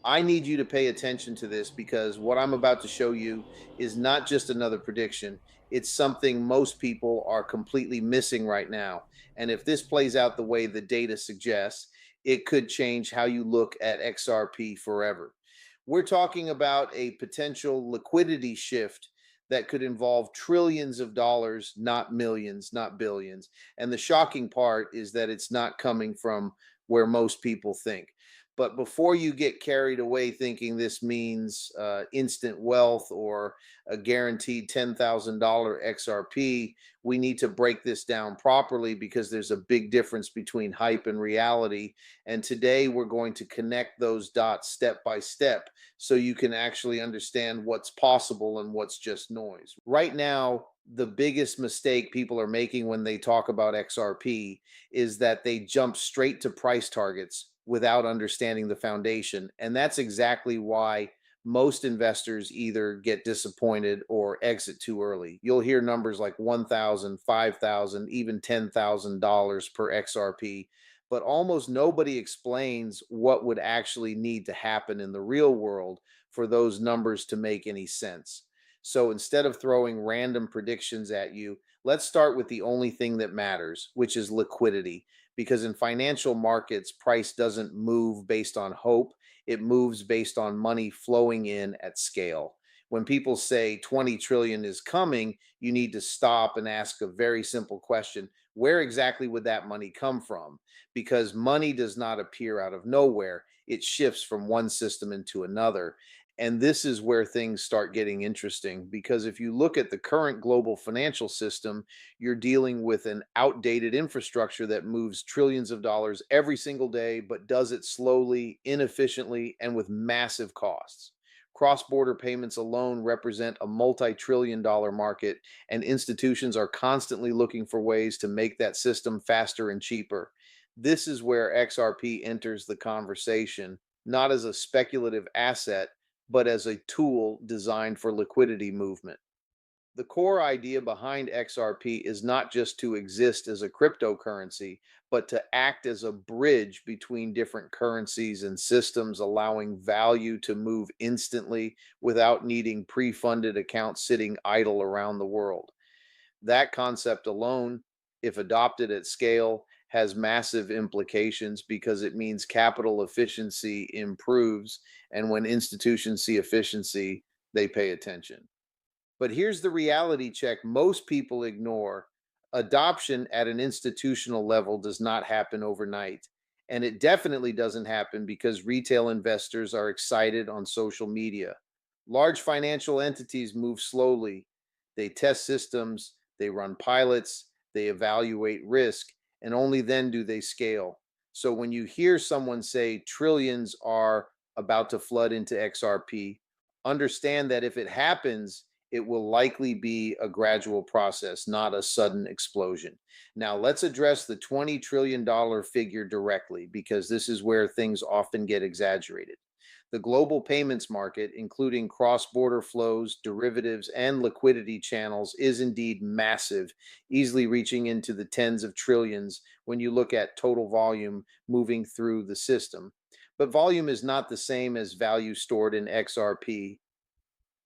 I need you to pay attention to this because what I'm about to show you is not just another prediction. It's something most people are completely missing right now. And if this plays out the way the data suggests, it could change how you look at XRP forever. We're talking about a potential liquidity shift that could involve trillions of dollars, not millions, not billions. And the shocking part is that it's not coming from where most people think. But before you get carried away thinking this means instant wealth or a guaranteed $10,000 XRP, we need to break this down properly because there's a big difference between hype and reality. And today we're going to connect those dots step by step so you can actually understand what's possible and what's just noise. Right now, the biggest mistake people are making when they talk about XRP is that they jump straight to price targets without understanding the foundation. And that's exactly why most investors either get disappointed or exit too early. You'll hear numbers like 1,000, 5,000, even $10,000 per XRP, but almost nobody explains what would actually need to happen in the real world for those numbers to make any sense. So instead of throwing random predictions at you, let's start with the only thing that matters, which is liquidity. Because in financial markets, price doesn't move based on hope, it moves based on money flowing in at scale. When people say 20 trillion is coming, you need to stop and ask a very simple question. Where exactly would that money come from? Because money does not appear out of nowhere. It shifts from one system into another. And this is where things start getting interesting because if you look at the current global financial system, you're dealing with an outdated infrastructure that moves trillions of dollars every single day, but does it slowly, inefficiently, and with massive costs. Cross border payments alone represent a multi trillion-dollar market, and institutions are constantly looking for ways to make that system faster and cheaper. This is where XRP enters the conversation, not as a speculative asset but as a tool designed for liquidity movement. The core idea behind XRP is not just to exist as a cryptocurrency, but to act as a bridge between different currencies and systems, allowing value to move instantly without needing pre funded accounts sitting idle around the world. That concept alone, if adopted at scale, has massive implications because it means capital efficiency improves. And when institutions see efficiency, they pay attention. But here's the reality check most people ignore. Adoption at an institutional level does not happen overnight. And it definitely doesn't happen because retail investors are excited on social media. Large financial entities move slowly. They test systems, they run pilots, they evaluate risk, and only then do they scale. So when you hear someone say trillions are about to flood into XRP, understand that if it happens, it will likely be a gradual process, not a sudden explosion. Now, let's address the $20 trillion figure directly because this is where things often get exaggerated. The global payments market, including cross border flows, derivatives, and liquidity channels, is indeed massive, easily reaching into the tens of trillions when you look at total volume moving through the system. But volume is not the same as value stored in XRP.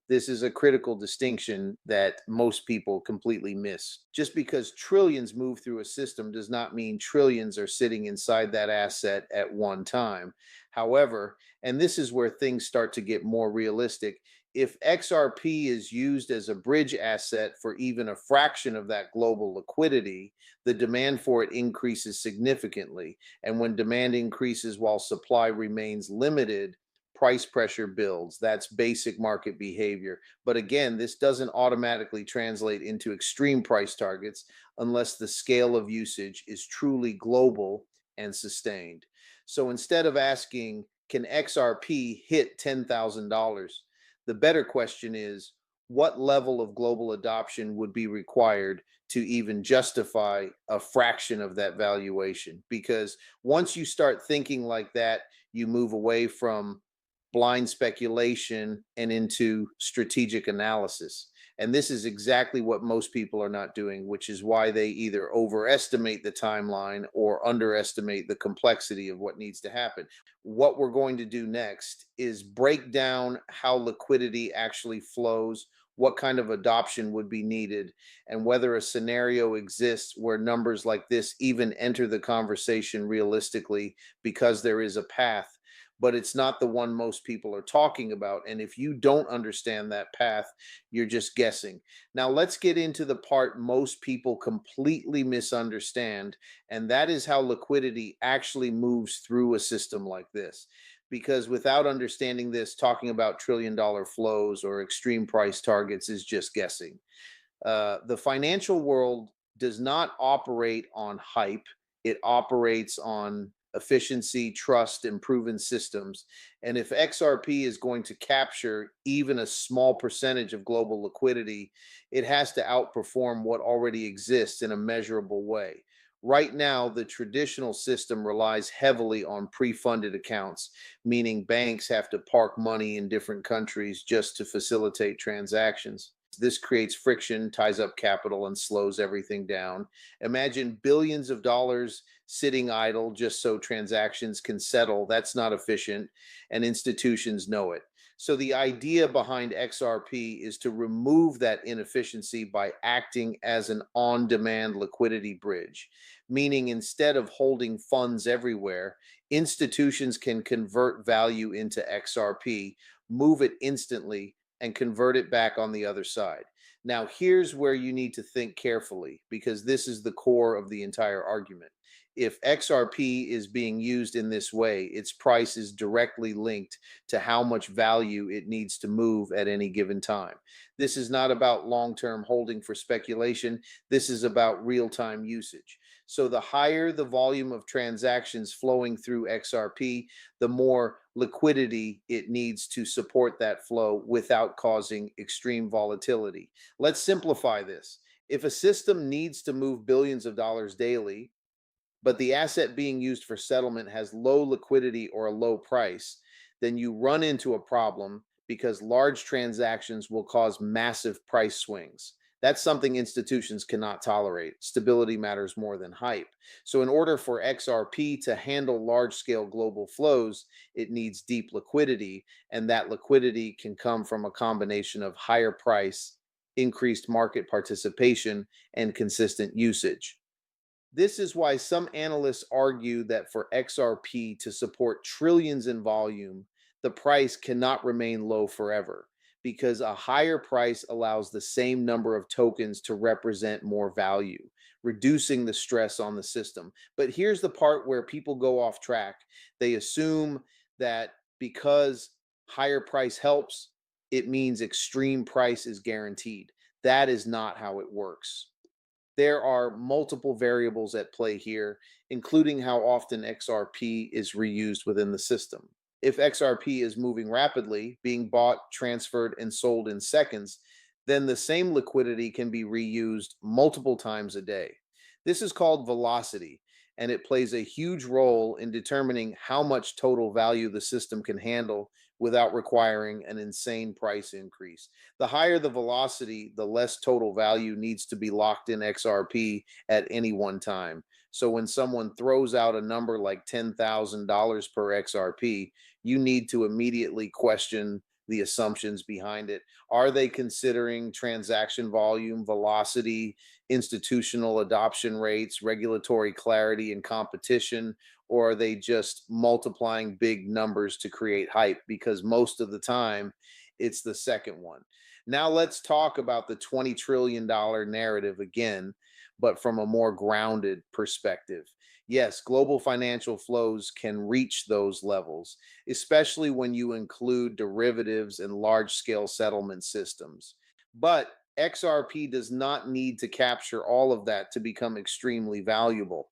This is a critical distinction that most people completely miss. Just because trillions move through a system does not mean trillions are sitting inside that asset at one time. However, and this is where things start to get more realistic, if XRP is used as a bridge asset for even a fraction of that global liquidity, the demand for it increases significantly. And when demand increases while supply remains limited, price pressure builds. That's basic market behavior. But again, this doesn't automatically translate into extreme price targets unless the scale of usage is truly global and sustained. So instead of asking, can XRP hit $10,000? The better question is, what level of global adoption would be required to even justify a fraction of that valuation? Because once you start thinking like that, you move away from blind speculation and into strategic analysis. And this is exactly what most people are not doing, which is why they either overestimate the timeline or underestimate the complexity of what needs to happen. What we're going to do next is break down how liquidity actually flows, what kind of adoption would be needed, and whether a scenario exists where numbers like this even enter the conversation realistically, because there is a path, but it's not the one most people are talking about. And if you don't understand that path, you're just guessing. Now, let's get into the part most people completely misunderstand, and that is how liquidity actually moves through a system like this. Because without understanding this, talking about trillion-dollar flows or extreme price targets is just guessing. The financial world does not operate on hype. It operates on efficiency, trust, and proven systems. And if XRP is going to capture even a small percentage of global liquidity, it has to outperform what already exists in a measurable way. Right now, the traditional system relies heavily on pre-funded accounts, meaning banks have to park money in different countries just to facilitate transactions. This creates friction, ties up capital, and slows everything down. Imagine billions of dollars sitting idle just so transactions can settle. That's not efficient, and institutions know it. So, the idea behind XRP is to remove that inefficiency by acting as an on demand liquidity bridge, meaning instead of holding funds everywhere, institutions can convert value into XRP, move it instantly, and convert it back on the other side. Now, here's where you need to think carefully, because this is the core of the entire argument. If XRP is being used in this way, its price is directly linked to how much value it needs to move at any given time. This is not about long term holding for speculation. This is about real time usage. So, the higher the volume of transactions flowing through XRP, the more liquidity it needs to support that flow without causing extreme volatility. Let's simplify this. If a system needs to move billions of dollars daily, but the asset being used for settlement has low liquidity or a low price, then you run into a problem, because large transactions will cause massive price swings. That's something institutions cannot tolerate. Stability matters more than hype. So, in order for XRP to handle large scale global flows, it needs deep liquidity. And that liquidity can come from a combination of higher price, increased market participation, and consistent usage. This is why some analysts argue that for XRP to support trillions in volume, the price cannot remain low forever, because a higher price allows the same number of tokens to represent more value, reducing the stress on the system. But here's the part where people go off track. They assume that because higher price helps, it means extreme price is guaranteed. That is not how it works. There are multiple variables at play here, including how often XRP is reused within the system. If XRP is moving rapidly, being bought, transferred, and sold in seconds, then the same liquidity can be reused multiple times a day. This is called velocity, and it plays a huge role in determining how much total value the system can handle without requiring an insane price increase. The higher the velocity, the less total value needs to be locked in XRP at any one time. So when someone throws out a number like $10,000 per XRP, you need to immediately question the assumptions behind it. Are they considering transaction volume, velocity, institutional adoption rates, regulatory clarity, and competition? Or are they just multiplying big numbers to create hype? Because most of the time, it's the second one. Now, let's talk about the $20 trillion narrative again, but from a more grounded perspective. Yes, global financial flows can reach those levels, especially when you include derivatives and large scale settlement systems. But XRP does not need to capture all of that to become extremely valuable.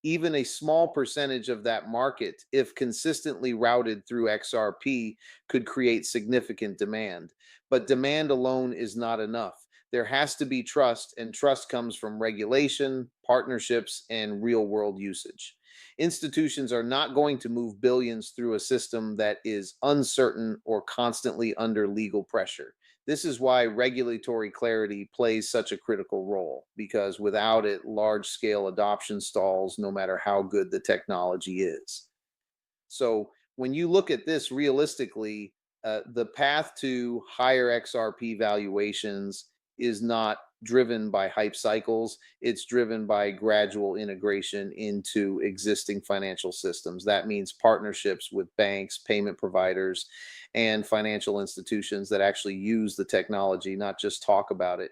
Even a small percentage of that market, if consistently routed through XRP, could create significant demand. But demand alone is not enough. There has to be trust, and trust comes from regulation, partnerships, and real world usage. Institutions are not going to move billions through a system that is uncertain or constantly under legal pressure. This is why regulatory clarity plays such a critical role, because without it, large scale adoption stalls no matter how good the technology is. So when you look at this realistically, the path to higher XRP valuations is not driven by hype cycles. It's driven by gradual integration into existing financial systems. That means partnerships with banks, payment providers, and financial institutions that actually use the technology, not just talk about it.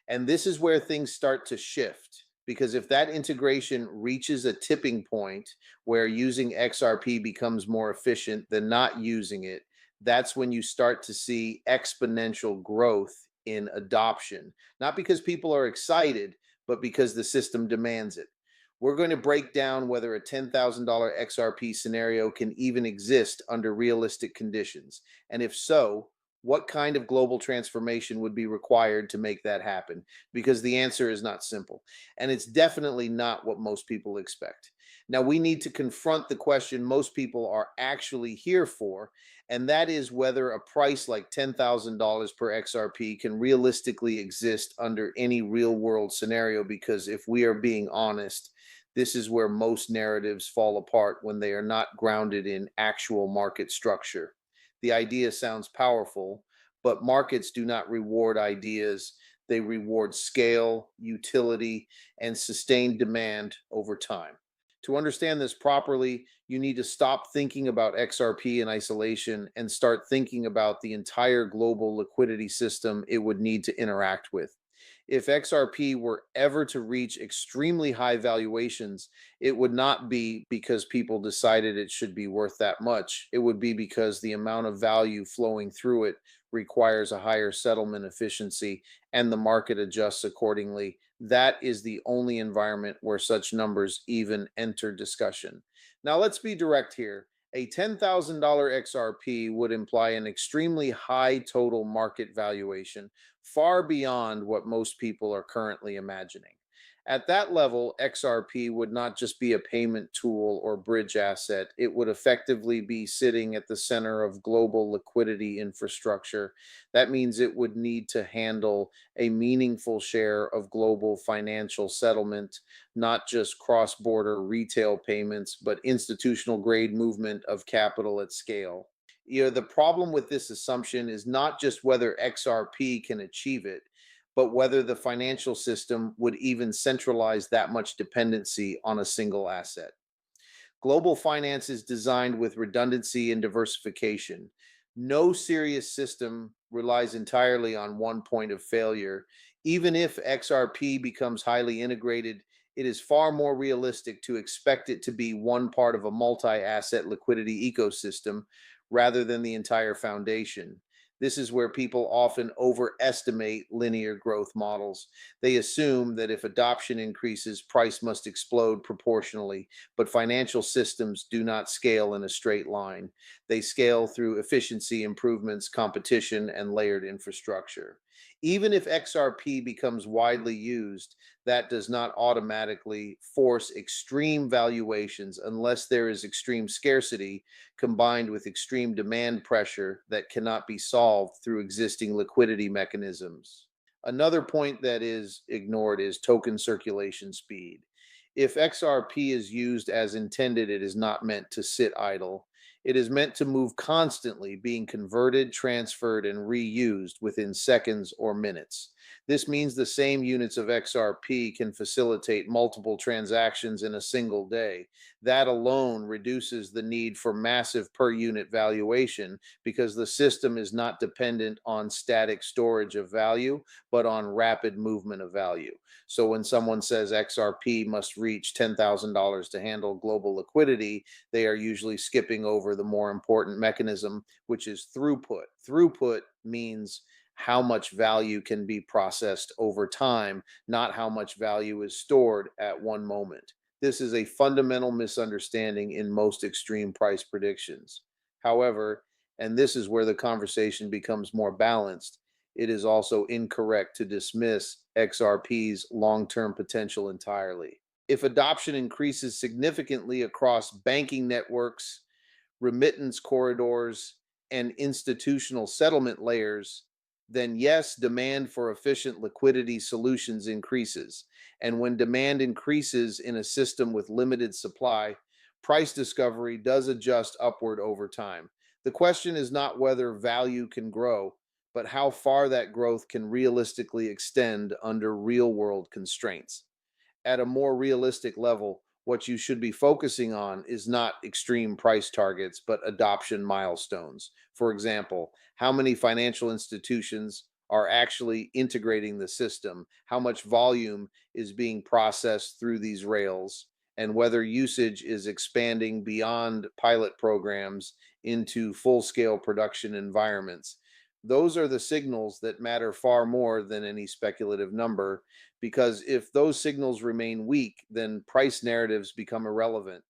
And this is where things start to shift, because if that integration reaches a tipping point where using XRP becomes more efficient than not using it, that's when you start to see exponential growth in adoption. Not because people are excited, but because the system demands it. We're going to break down whether a $10,000 XRP scenario can even exist under realistic conditions. And if so, what kind of global transformation would be required to make that happen? Because the answer is not simple. And it's definitely not what most people expect. Now, we need to confront the question most people are actually here for, and that is whether a price like $10,000 per XRP can realistically exist under any real world scenario. Because if we are being honest, this is where most narratives fall apart when they are not grounded in actual market structure. The idea sounds powerful, but markets do not reward ideas. They reward scale, utility, and sustained demand over time. To understand this properly, you need to stop thinking about XRP in isolation and start thinking about the entire global liquidity system it would need to interact with. If XRP were ever to reach extremely high valuations, it would not be because people decided it should be worth that much. It would be because the amount of value flowing through it requires a higher settlement efficiency and the market adjusts accordingly. That is the only environment where such numbers even enter discussion. Now, let's be direct here. A $10,000 XRP would imply an extremely high total market valuation, far beyond what most people are currently imagining. At that level, XRP would not just be a payment tool or bridge asset, it would effectively be sitting at the center of global liquidity infrastructure. That means it would need to handle a meaningful share of global financial settlement, not just cross border retail payments, but institutional grade movement of capital at scale. The problem with this assumption is not just whether XRP can achieve it, but whether the financial system would even centralize that much dependency on a single asset. Global finance is designed with redundancy and diversification. No serious system relies entirely on one point of failure. Even if XRP becomes highly integrated, it is far more realistic to expect it to be one part of a multi asset liquidity ecosystem rather than the entire foundation. This is where people often overestimate linear growth models. They assume that if adoption increases, price must explode proportionally, but financial systems do not scale in a straight line. They scale through efficiency improvements, competition, and layered infrastructure. Even if XRP becomes widely used, that does not automatically force extreme valuations unless there is extreme scarcity combined with extreme demand pressure that cannot be solved through existing liquidity mechanisms. Another point that is ignored is token circulation speed. If XRP is used as intended, it is not meant to sit idle. It is meant to move constantly, being converted, transferred, and reused within seconds or minutes. This means the same units of XRP can facilitate multiple transactions in a single day. That alone reduces the need for massive per unit valuation because the system is not dependent on static storage of value, but on rapid movement of value. So when someone says XRP must reach $10,000 to handle global liquidity, they are usually skipping over the more important mechanism, which is throughput. Throughput means how much value can be processed over time, not how much value is stored at one moment. This is a fundamental misunderstanding in most extreme price predictions. However, and this is where the conversation becomes more balanced, it is also incorrect to dismiss XRP's long term potential entirely. If adoption increases significantly across banking networks, remittance corridors, and institutional settlement layers, then yes, demand for efficient liquidity solutions increases. And when demand increases in a system with limited supply, price discovery does adjust upward over time. The question is not whether value can grow, but how far that growth can realistically extend under real world constraints. At a more realistic level, what you should be focusing on is not extreme price targets, but adoption milestones. For example, how many financial institutions are actually integrating the system, how much volume is being processed through these rails, and whether usage is expanding beyond pilot programs into full scale production environments. Those are the signals that matter far more than any speculative number, because if those signals remain weak, then price narratives become irrelevant.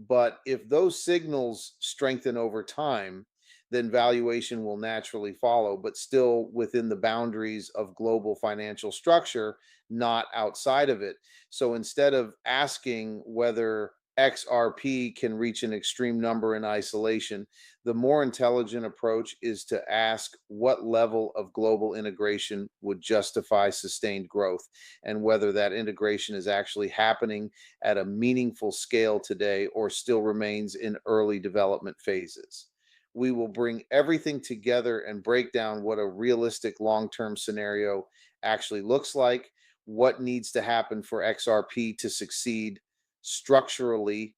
But if those signals strengthen over time, then valuation will naturally follow, but still within the boundaries of global financial structure, not outside of it. So instead of asking whether XRP can reach an extreme number in isolation, the more intelligent approach is to ask what level of global integration would justify sustained growth, and whether that integration is actually happening at a meaningful scale today or still remains in early development phases. We will bring everything together and break down what a realistic long term scenario actually looks like, what needs to happen for XRP to succeed structurally,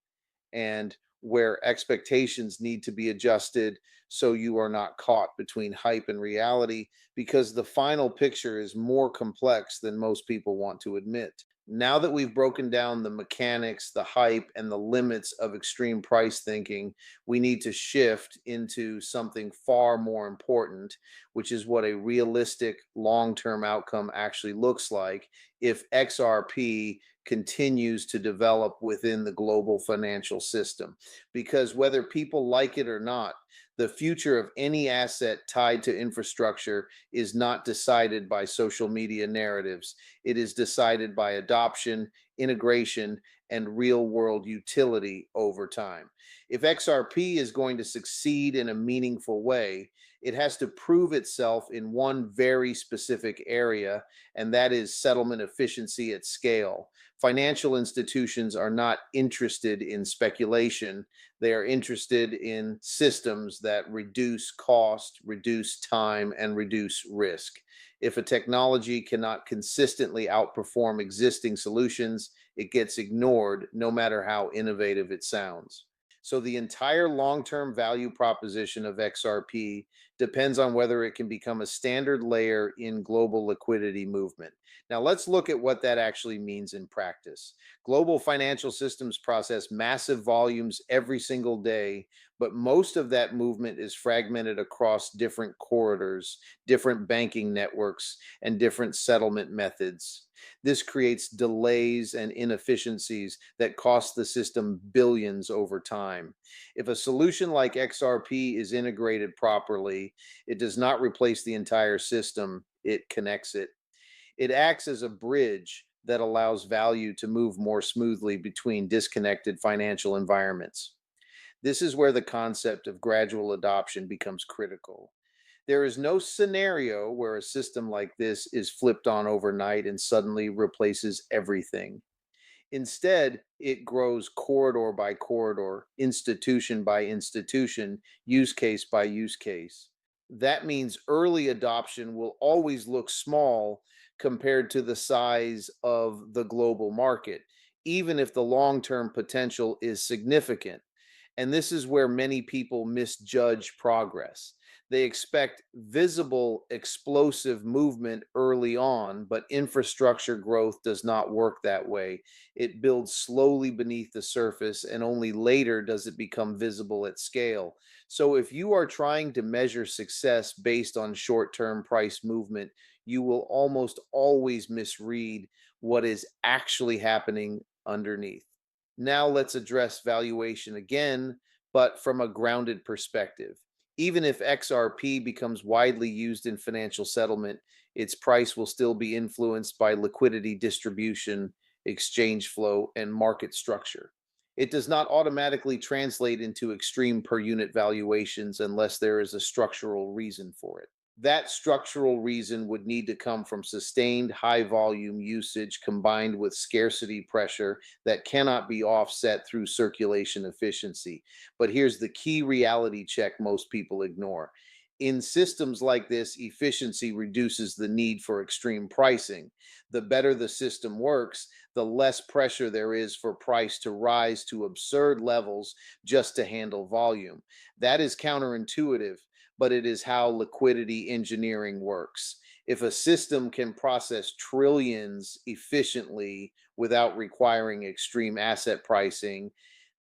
and where expectations need to be adjusted so you are not caught between hype and reality, because the final picture is more complex than most people want to admit. Now that we've broken down the mechanics, the hype, and the limits of extreme price thinking, we need to shift into something far more important, which is what a realistic long term outcome actually looks like if XRP continues to develop within the global financial system. Because whether people like it or not, the future of any asset tied to infrastructure is not decided by social media narratives. It is decided by adoption, integration, and real world utility over time. If XRP is going to succeed in a meaningful way, it has to prove itself in one very specific area, and that is settlement efficiency at scale. Financial institutions are not interested in speculation. They are interested in systems that reduce cost, reduce time, and reduce risk. If a technology cannot consistently outperform existing solutions, it gets ignored no matter how innovative it sounds. So the entire long-term value proposition of XRP depends on whether it can become a standard layer in global liquidity movement. Now let's look at what that actually means in practice. Global financial systems process massive volumes every single day, but most of that movement is fragmented across different corridors, different banking networks, and different settlement methods. This creates delays and inefficiencies that cost the system billions over time. If a solution like XRP is integrated properly, it does not replace the entire system, it connects it. It acts as a bridge that allows value to move more smoothly between disconnected financial environments. This is where the concept of gradual adoption becomes critical. There is no scenario where a system like this is flipped on overnight and suddenly replaces everything. Instead, it grows corridor by corridor, institution by institution, use case by use case. That means early adoption will always look small compared to the size of the global market, even if the long term potential is significant. And this is where many people misjudge progress. They expect visible, explosive movement early on, but infrastructure growth does not work that way. It builds slowly beneath the surface, and only later does it become visible at scale. So, if you are trying to measure success based on short term price movement, you will almost always misread what is actually happening underneath. Now let's address valuation again, but from a grounded perspective. Even if XRP becomes widely used in financial settlement, its price will still be influenced by liquidity distribution exchange flow, and market structure. It does not automatically translate into extreme per unit valuations unless there is a structural reason for it. That structural reason would need to come from sustained high volume usage combined with scarcity pressure that cannot be offset through circulation efficiency. But here's the key reality check most people ignore. In systems like this, efficiency reduces the need for extreme pricing. The better the system works, the less pressure there is for price to rise to absurd levels just to handle volume. That is counterintuitive, but it is how liquidity engineering works. If a system can process trillions efficiently without requiring extreme asset pricing,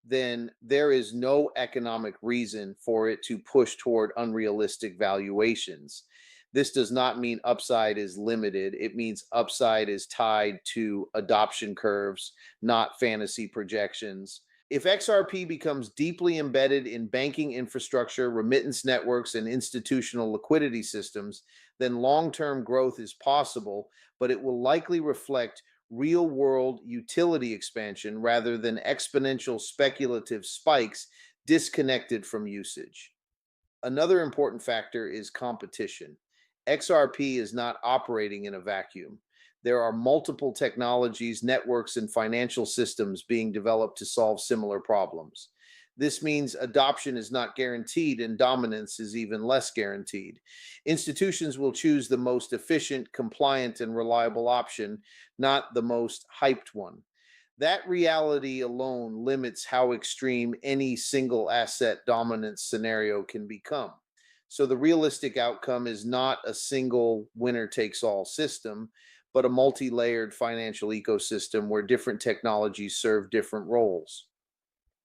then there is no economic reason for it to push toward unrealistic valuations. This does not mean upside is limited. It means upside is tied to adoption curves, not fantasy projections. If XRP becomes deeply embedded in banking infrastructure, remittance networks, and institutional liquidity systems, then long term growth is possible, but it will likely reflect real world utility expansion rather than exponential speculative spikes disconnected from usage. Another important factor is competition. XRP is not operating in a vacuum. There are multiple technologies, networks, and financial systems being developed to solve similar problems. This means adoption is not guaranteed and dominance is even less guaranteed. Institutions will choose the most efficient, compliant, and reliable option, not the most hyped one. That reality alone limits how extreme any single asset dominance scenario can become. So, the realistic outcome is not a single winner takes all system, but a multi layered financial ecosystem where different technologies serve different roles.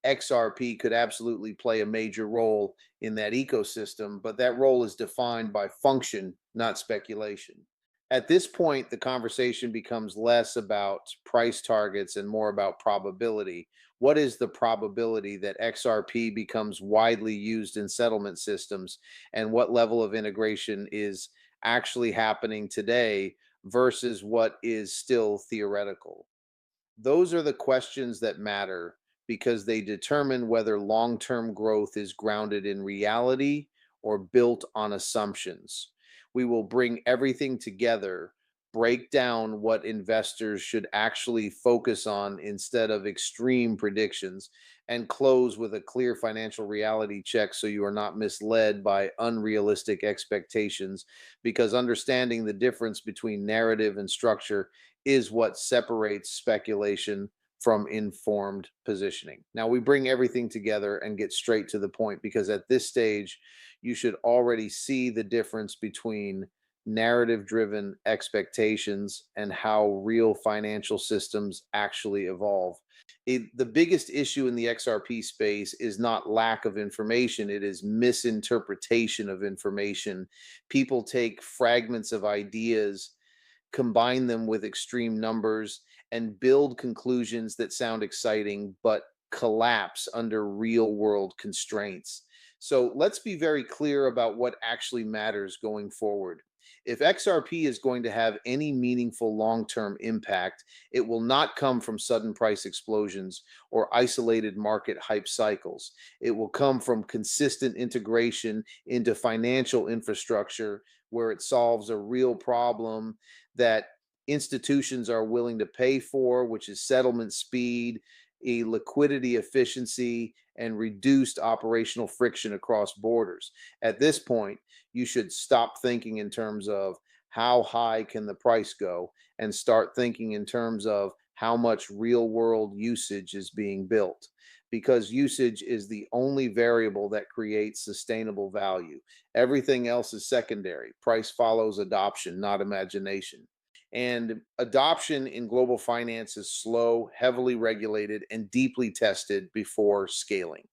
XRP could absolutely play a major role in that ecosystem, but that role is defined by function, not speculation. At this point, the conversation becomes less about price targets and more about probability. What is the probability that XRP becomes widely used in settlement systems, and what level of integration is actually happening today versus what is still theoretical? Those are the questions that matter because they determine whether long term growth is grounded in reality or built on assumptions. We will bring everything together, break down what investors should actually focus on instead of extreme predictions, and close with a clear financial reality check so you are not misled by unrealistic expectations. Because understanding the difference between narrative and structure is what separates speculation from informed positioning. Now, we bring everything together and get straight to the point because at this stage, you should already see the difference between narrative driven expectations and how real financial systems actually evolve. The biggest issue in the XRP space is not lack of information, it is misinterpretation of information. People take fragments of ideas, combine them with extreme numbers, and build conclusions that sound exciting but collapse under real world constraints. So let's be very clear about what actually matters going forward. If XRP is going to have any meaningful long term impact, it will not come from sudden price explosions or isolated market hype cycles. It will come from consistent integration into financial infrastructure where it solves a real problem that institutions are willing to pay for, which is settlement speed, a liquidity efficiency, and reduced operational friction across borders. At this point, you should stop thinking in terms of how high can the price go and start thinking in terms of how much real world usage is being built. Because usage is the only variable that creates sustainable value. Everything else is secondary. Price follows adoption, not imagination. And adoption in global finance is slow, heavily regulated, and deeply tested before scaling.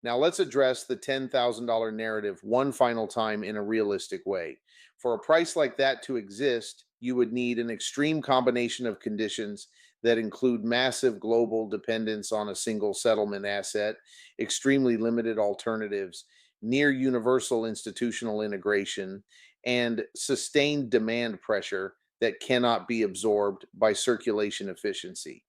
Now, let's address the $10,000 narrative one final time in a realistic way. For a price like that to exist, you would need an extreme combination of conditions that include massive global dependence on a single settlement asset, extremely limited alternatives, near universal institutional integration, and sustained demand pressure that cannot be absorbed by circulation efficiency.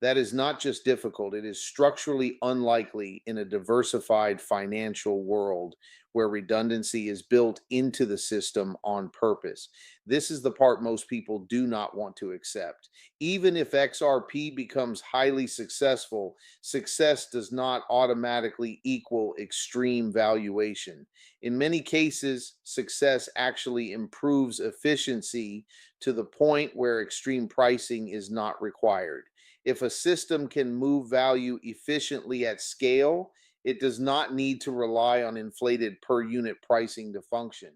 That is not just difficult, it is structurally unlikely in a diversified financial world where redundancy is built into the system on purpose. This is the part most people do not want to accept. Even if XRP becomes highly successful, success does not automatically equal extreme valuation. In many cases, success actually improves efficiency to the point where extreme pricing is not required. If a system can move value efficiently at scale, it does not need to rely on inflated per unit pricing to function.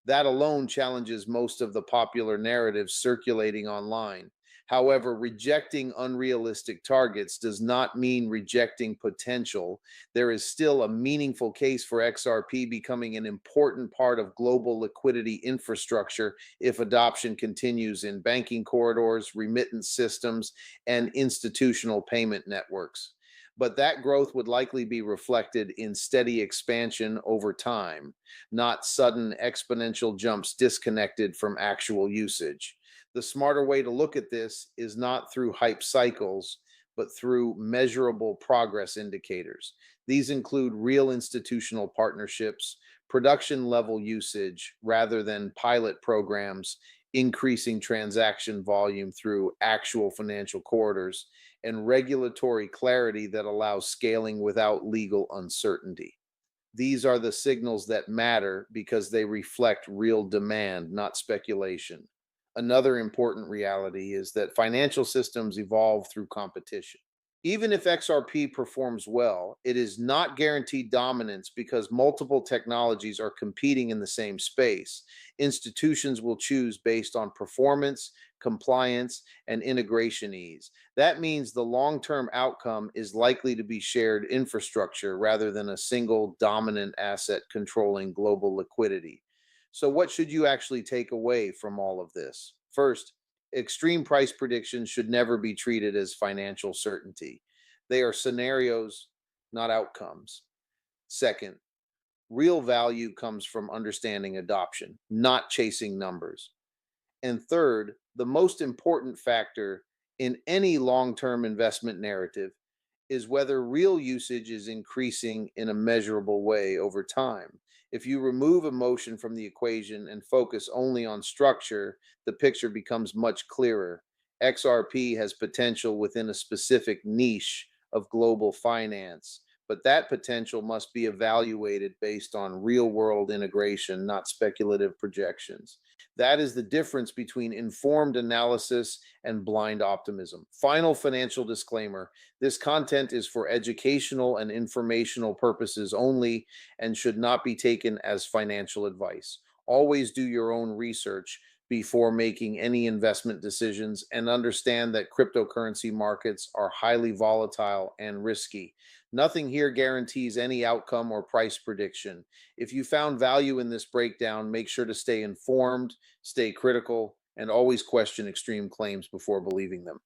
That alone challenges most of the popular narratives circulating online. However, rejecting unrealistic targets does not mean rejecting potential. There is still a meaningful case for XRP becoming an important part of global liquidity infrastructure if adoption continues in banking corridors, remittance systems, and institutional payment networks. But that growth would likely be reflected in steady expansion over time, not sudden exponential jumps disconnected from actual usage. The smarter way to look at this is not through hype cycles, but through measurable progress indicators. These include real institutional partnerships, production level usage rather than pilot programs, increasing transaction volume through actual financial corridors, and regulatory clarity that allows scaling without legal uncertainty. These are the signals that matter because they reflect real demand, not speculation. Another important reality is that financial systems evolve through competition. Even if XRP performs well, it is not guaranteed dominance because multiple technologies are competing in the same space. Institutions will choose based on performance, compliance, and integration ease. That means the long term outcome is likely to be shared infrastructure rather than a single dominant asset controlling global liquidity. So, what should you actually take away from all of this? First, extreme price predictions should never be treated as financial certainty. They are scenarios, not outcomes. Second, real value comes from understanding adoption, not chasing numbers. And third, the most important factor in any long term investment narrative is whether real usage is increasing in a measurable way over time. If you remove emotion from the equation and focus only on structure, the picture becomes much clearer. XRP has potential within a specific niche of global finance, but that potential must be evaluated based on real world integration, not speculative projections. That is the difference between informed analysis and blind optimism. Final financial disclaimer: this content is for educational and informational purposes only and should not be taken as financial advice. Always do your own research before making any investment decisions and understand that cryptocurrency markets are highly volatile and risky. Nothing here guarantees any outcome or price prediction. If you found value in this breakdown, make sure to stay informed, stay critical, and always question extreme claims before believing them.